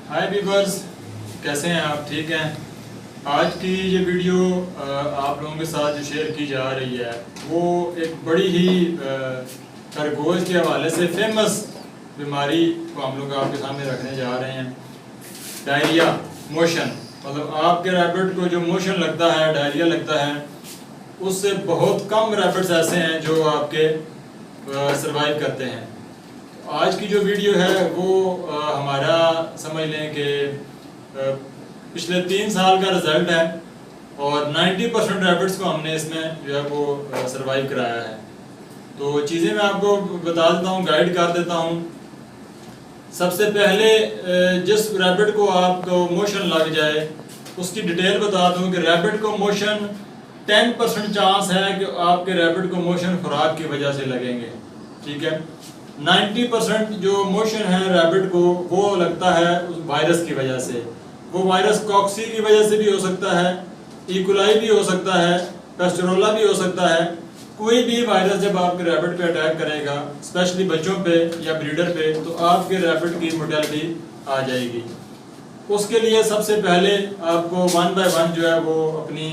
हाय viewers, कैसे हैं आप? ठीक हैं। आज की ये वीडियो आप लोगों के साथ जो शेयर की जा रही है वो एक बड़ी ही खरगोश के हवाले से फेमस बीमारी को हम लोग आपके सामने रखने जा रहे हैं। डायरिया मोशन, मतलब आपके रैबिट को जो मोशन लगता है, डायरिया लगता है, उससे बहुत कम रैबिट्स ऐसे हैं जो आपके सरवाइव करते हैं। आज की जो वीडियो है वो हमारा समझ लें कि पिछले 3 साल का रिज़ल्ट है और 90% रैबिट्स को हमने इसमें जो है वो सरवाइव कराया है। तो चीज़ें मैं आपको बता देता हूँ, गाइड कर देता हूँ। सबसे पहले जिस रैबिट को आपको मोशन लग जाए उसकी डिटेल बता दूँ कि रैबिट को मोशन 10% चांस है कि आपके रैबिट को मोशन खुराक की वजह से लगेंगे, ठीक है। 90% जो मोशन है रैबिट को वो लगता है उस वायरस की वजह से। वो वायरस कॉक्सी की वजह से भी हो सकता है, इकोलाई भी हो सकता है, पेस्टरोला भी हो सकता है। कोई भी वायरस जब आपके रैबिट पे अटैक करेगा, स्पेशली बच्चों पे या ब्रीडर पे, तो आपके रैबिट की मोर्टेलिटी आ जाएगी। उसके लिए सबसे पहले आपको 1 बाय 1 जो है वो अपनी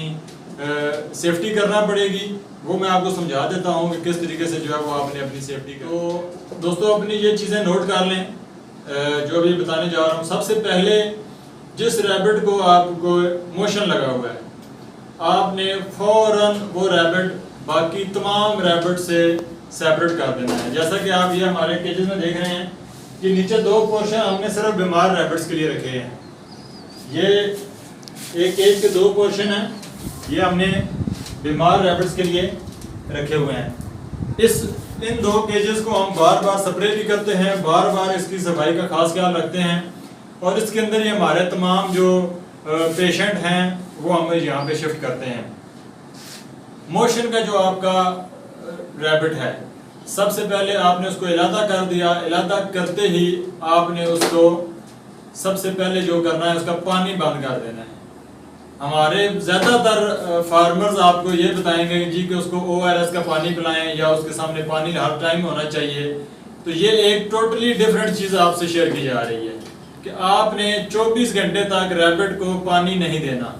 सेफ्टी करना पड़ेगी। वो मैं आपको समझा देता हूँ कि किस तरीके से जो है वो आपने अपनी सेफ्टी कर। तो दोस्तों अपनी ये चीज़ें नोट कर लें जो अभी बताने जा रहा हूँ। सबसे पहले जिस रैबिट को आपको मोशन लगा हुआ है, आपने फौरन वो रैबिट बाकी तमाम रैबिट से सेपरेट कर देना है। जैसा कि आप ये हमारे केजेस में देख रहे हैं कि नीचे 2 पोर्शन हमने सिर्फ बीमार रैबिट्स के लिए रखे हैं। ये एक केज के 2 पोर्शन हैं, ये हमने बीमार रैबिट्स के लिए रखे हुए हैं। इन 2 केजेस को हम बार बार स्प्रे भी करते हैं, बार बार इसकी सफाई का खास ख्याल रखते हैं और इसके अंदर ये हमारे तमाम जो पेशेंट हैं वो हम यहाँ पे शिफ्ट करते हैं। मोशन का जो आपका रैबिट है, सबसे पहले आपने उसको इलादा कर दिया। इलादा करते ही आपने उसको सबसे पहले जो करना है उसका पानी बंद कर देना है। हमारे ज़्यादातर फार्मर्स आपको ये बताएंगे जी कि उसको ORS का पानी पिलाएं या उसके सामने पानी हर टाइम होना चाहिए। तो ये एक टोटली डिफरेंट चीज़ आपसे शेयर की जा रही है कि आपने 24 घंटे तक रैबिट को पानी नहीं देना,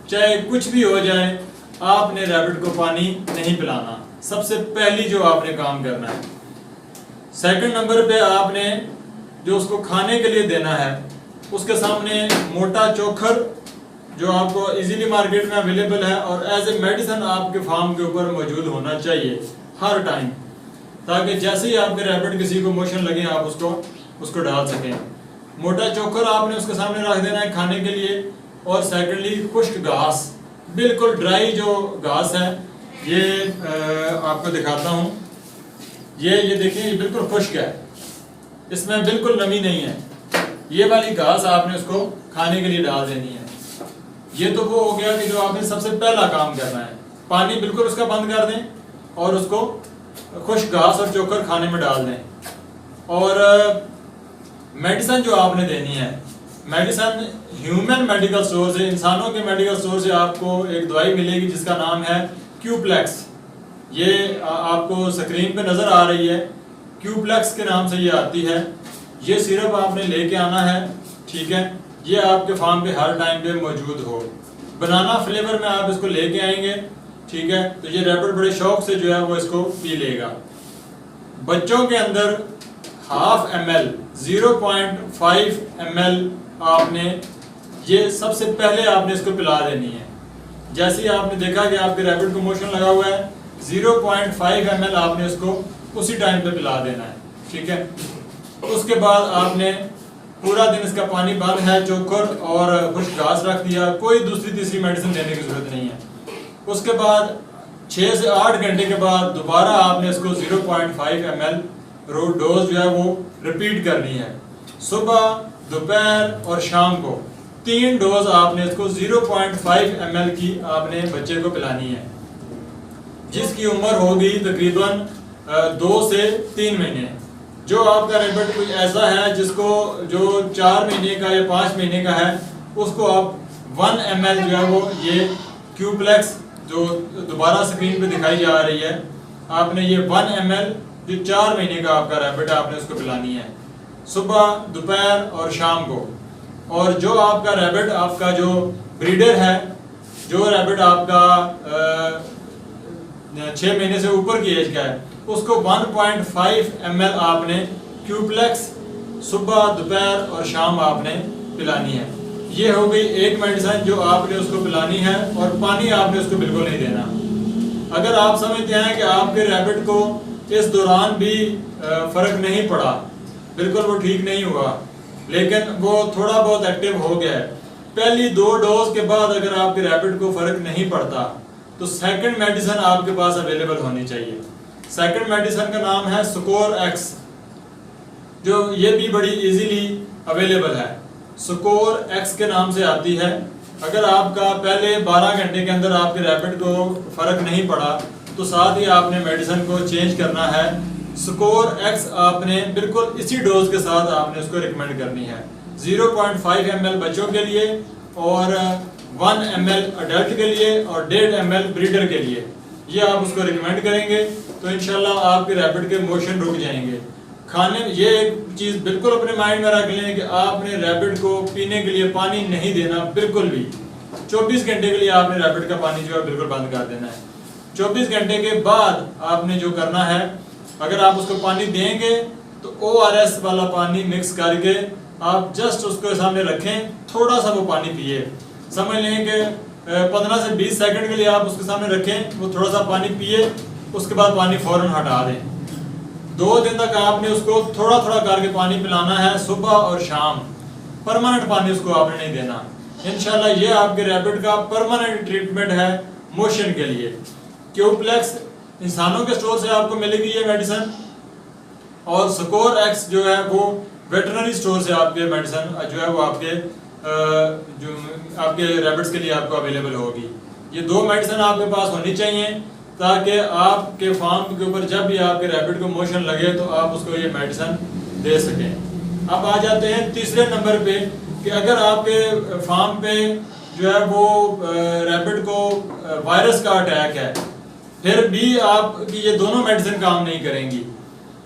चाहे कुछ भी हो जाए, आपने रैबिट को पानी नहीं पिलाना। सबसे पहली जो आपने काम करना है। सेकंड नंबर पे आपने जो उसको खाने के लिए देना है, उसके सामने मोटा चोकर जो आपको इजीली मार्केट में अवेलेबल है और एज ए मेडिसिन आपके फार्म के ऊपर मौजूद होना चाहिए हर टाइम, ताकि जैसे ही आपके रैबिट किसी को मोशन लगे आप उसको डाल सकें। मोटा चोकर आपने उसके सामने रख देना है खाने के लिए। और सेकेंडली खुश्क घास, बिल्कुल ड्राई जो घास है, ये आपको दिखाता हूँ। ये देखिए, ये बिल्कुल खुश्क है, इसमें बिल्कुल नमी नहीं है। ये वाली घास आपने उसको खाने के लिए डाल देनी है। ये तो वो हो गया कि जो आपने सबसे पहला काम करना है। पानी बिल्कुल उसका बंद कर दें और उसको खुश्क घास और चोकर खाने में डाल दें। और मेडिसिन जो आपने देनी है, मेडिसिन ह्यूमन मेडिकल स्टोर से, इंसानों के मेडिकल स्टोर से आपको एक दवाई मिलेगी जिसका नाम है क्यूप्लेक्स। ये आपको स्क्रीन पे नज़र आ रही है, क्यूप्लेक्स के नाम से ये आती है। ये सिरप आपने लेके आना है, ठीक है। ये आपके फार्म पे हर टाइम पे मौजूद हो। बनाना फ्लेवर में आप इसको लेके आएंगे, ठीक है। तो ये रैबिट बड़े शौक से जो है वो इसको पी लेगा। बच्चों के अंदर 0.5 ml 0.5 ml आपने ये सबसे पहले आपने इसको पिला देनी है। जैसे ही आपने देखा कि आपके रैबिट को मोशन लगा हुआ है, 0.5 ml आपने इसको उसी टाइम पे पिला देना है, ठीक है। उसके बाद आपने पूरा दिन इसका पानी बंद है, चोकर और खुश्क घास रख दिया। कोई दूसरी तीसरी मेडिसिन देने की जरूरत नहीं है। उसके बाद 6 से 8 घंटे के बाद दोबारा आपने इसको 0.5 ml डोज जो है वो रिपीट करनी है। सुबह, दोपहर और शाम को 3 डोज आपने इसको 0.5 ml की आपने बच्चे को पिलानी है, जिसकी उम्र होगी तकरीबन 2 से 3 महीने। जो आपका रैबिट कोई ऐसा है जिसको जो 4 महीने का या 5 महीने का है, उसको आप 1 ml जो है वो ये क्यूप्लेक्स जो दोबारा स्क्रीन पे दिखाई जा रही है, आपने ये 1 ml जो 4 महीने का आपका रैबिट है आपने उसको पिलानी है। सुबह, दोपहर और शाम को। और जो आपका रैबिट, आपका जो ब्रीडर है, जो रैबिट आपका 6 महीने से ऊपर की एज का है, उसको 1.5 ml आपने क्यूप्लेक्स सुबह, दोपहर और शाम आपने पिलानी है। ये हो गई एक मेडिसिन जो आपने उसको पिलानी है। और पानी आपने उसको बिल्कुल नहीं देना। अगर आप समझते हैं कि आपके रैबिट को इस दौरान भी फ़र्क नहीं पड़ा, बिल्कुल वो ठीक नहीं हुआ, लेकिन वो थोड़ा बहुत एक्टिव हो गया है, पहली 2 डोज के बाद अगर आपके रैबिट को फ़र्क नहीं पड़ता तो सेकंड मेडिसिन आपके पास अवेलेबल होनी चाहिए। सेकंड मेडिसिन का नाम है स्कोर एक्स, जो ये भी बड़ी इजीली अवेलेबल है। स्कोर एक्स के नाम से आती है। अगर आपका पहले 12 घंटे के अंदर आपके रैबिट को फ़र्क नहीं पड़ा तो साथ ही आपने मेडिसिन को चेंज करना है। स्कोर एक्स आपने बिल्कुल इसी डोज के साथ आपने उसको रिकमेंड करनी है। 0.5 ml बच्चों के लिए और 1 ml अडल्ट के लिए और 1.5 ml ब्रीडर के लिए, ये आप उसको रिकमेंड करेंगे तो इंशाल्लाह आपके रैबिट के मोशन रुक जाएंगे। खाने, ये एक चीज़ बिल्कुल अपने माइंड में रख लें कि आपने रैबिट को पीने के लिए पानी नहीं देना बिल्कुल भी। 24 घंटे के लिए आपने रैबिट का पानी जो है बिल्कुल बंद कर देना है। 24 घंटे के बाद आपने जो करना है, अगर आप उसको पानी देंगे तो ORS वाला पानी मिक्स करके आप जस्ट उसको सामने रखें, थोड़ा सा वो पानी पिए। समझ लें कि 15 से 20 सेकंड के लिए आप उसके सामने रखें, वो थोड़ा सा पानी पिए, उसके बाद पानी फौरन हटा दें। 2 दिन तक आपने उसको थोड़ा थोड़ा करके पानी पिलाना है, सुबह और शाम। परमानेंट पानी उसको आपने नहीं देना। इंशाल्लाह ये आपके रैबिट का परमानेंट ट्रीटमेंट है मोशन के लिए। क्यूप्लेक्स इंसानों के स्टोर से आपको मिलेगी ये मेडिसिन, और स्कोर एक्स जो है वो वेटरनरी स्टोर से आपके मेडिसिन जो है वो आपके जो आपके रैबिट्स के लिए आपको अवेलेबल होगी। ये 2 मेडिसिन आपके पास होनी चाहिए ताकि आपके फार्म के ऊपर जब भी आपके रैबिट को मोशन लगे तो आप उसको ये मेडिसिन दे सकें। अब आ जाते हैं तीसरे नंबर पे कि अगर आपके फार्म पे जो है वो रैबिट को वायरस का अटैक है, फिर भी आपकी ये दोनों मेडिसिन काम नहीं करेंगी।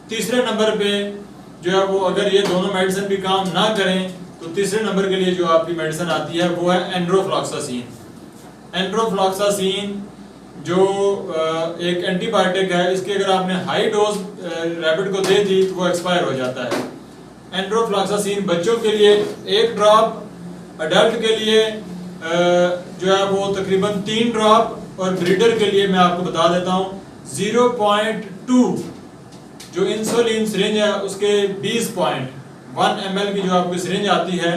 तीसरे नंबर पे जो है वो अगर ये दोनों मेडिसिन भी काम ना करें तो तीसरे नंबर के लिए जो आपकी मेडिसिन आती है वो है एंड्रोफ्लॉक्सासिन। एंड्रोफ्लॉक्सासिन जो एक एंटीबायोटिक है, इसकी अगर आपने हाई डोज रैबिट को दे दी तो वो एक्सपायर हो जाता है। एंड्रोफ्लॉक्सासिन बच्चों के लिए 1 ड्रॉप, अडल्ट के लिए जो है वो तकरीबन 3 ड्रॉप, और ब्रीडर के लिए मैं आपको बता देता हूँ 0.2 जो इंसुलिन सिरिंज है उसके 20.1 ml की जो आपकी सिरिंज आती है,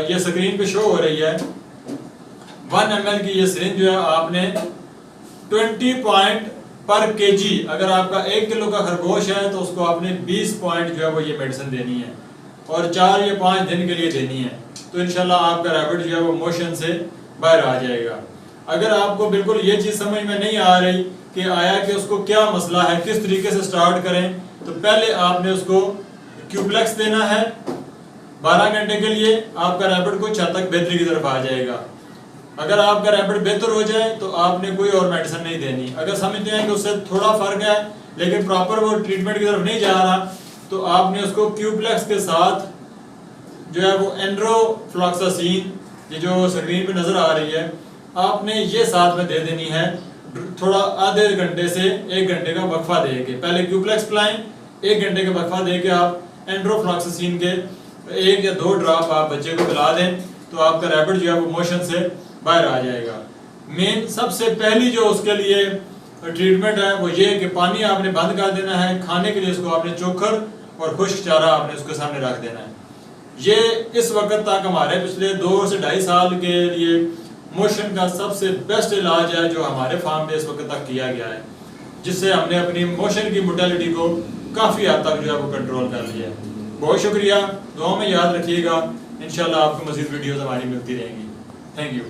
ये स्क्रीन पे शो हो रही है। 1 ml की ये सिरिंज जो है आपने 20 पॉइंट पर केजी, अगर आपका 1 किलो का खरगोश है तो उसको आपने 20 पॉइंट जो है वो ये मेडिसिन देनी है, और 4 या 5 दिन के लिए देनी है। तो इंशाल्लाह आपका रैबिट जो है वो मोशन से बाहर आ जाएगा। अगर आपको बिल्कुल ये चीज़ समझ में नहीं आ रही कि आया कि उसको क्या मसला है, किस तरीके से स्टार्ट करें, तो पहले आपने उसको क्यूप्लेक्स देना है 12 घंटे के लिए। आपका रैबिट कुछ हद तक बेहतरी की तरफ आ जाएगा। अगर आपका रैबिट बेहतर हो जाए तो आपने कोई और मेडिसिन नहीं देनी। अगर समझते हैं कि उससे थोड़ा फर्क है लेकिन प्रॉपर वो ट्रीटमेंट की तरफ नहीं जा रहा, तो आपने उसको क्यूप्लेक्स के साथ जो है वो एंड्रोफ्लॉक्सासिन, ये जो स्क्रीन पे नजर आ रही है, आपने ये साथ में दे देनी है। थोड़ा आधे घंटे से 1 घंटे का वक्फा दे के पहले क्यूप्लेक्स पिलाएं, 1 घंटे का वक्फा दे के आप एंड्रोफ्लॉक्सासिन के 1 या 2 ड्रॉप आप बच्चे को पिला दें तो आपका रैबिट जो है वो मोशन से बाहर आ जाएगा। मेन सबसे पहली जो उसके लिए ट्रीटमेंट है वो ये कि पानी आपने बंद कर देना है। खाने के लिए उसको आपने चोकर और खुश्क चारा आपने उसके सामने रख देना है। ये इस वक्त तक हमारे पिछले 2 से 2.5 साल के लिए मोशन का सबसे बेस्ट इलाज है जो हमारे फार्म पे इस वक्त तक किया गया है, जिससे हमने अपनी मोशन की मोर्टेलिटी को काफ़ी हद तक जो है वो कंट्रोल कर लिया है। बहुत शुक्रिया, दुआ में याद रखिएगा। इंशाल्लाह आपको मज़ीद वीडियोज़ हमारी मिलती रहेंगी। Thank you.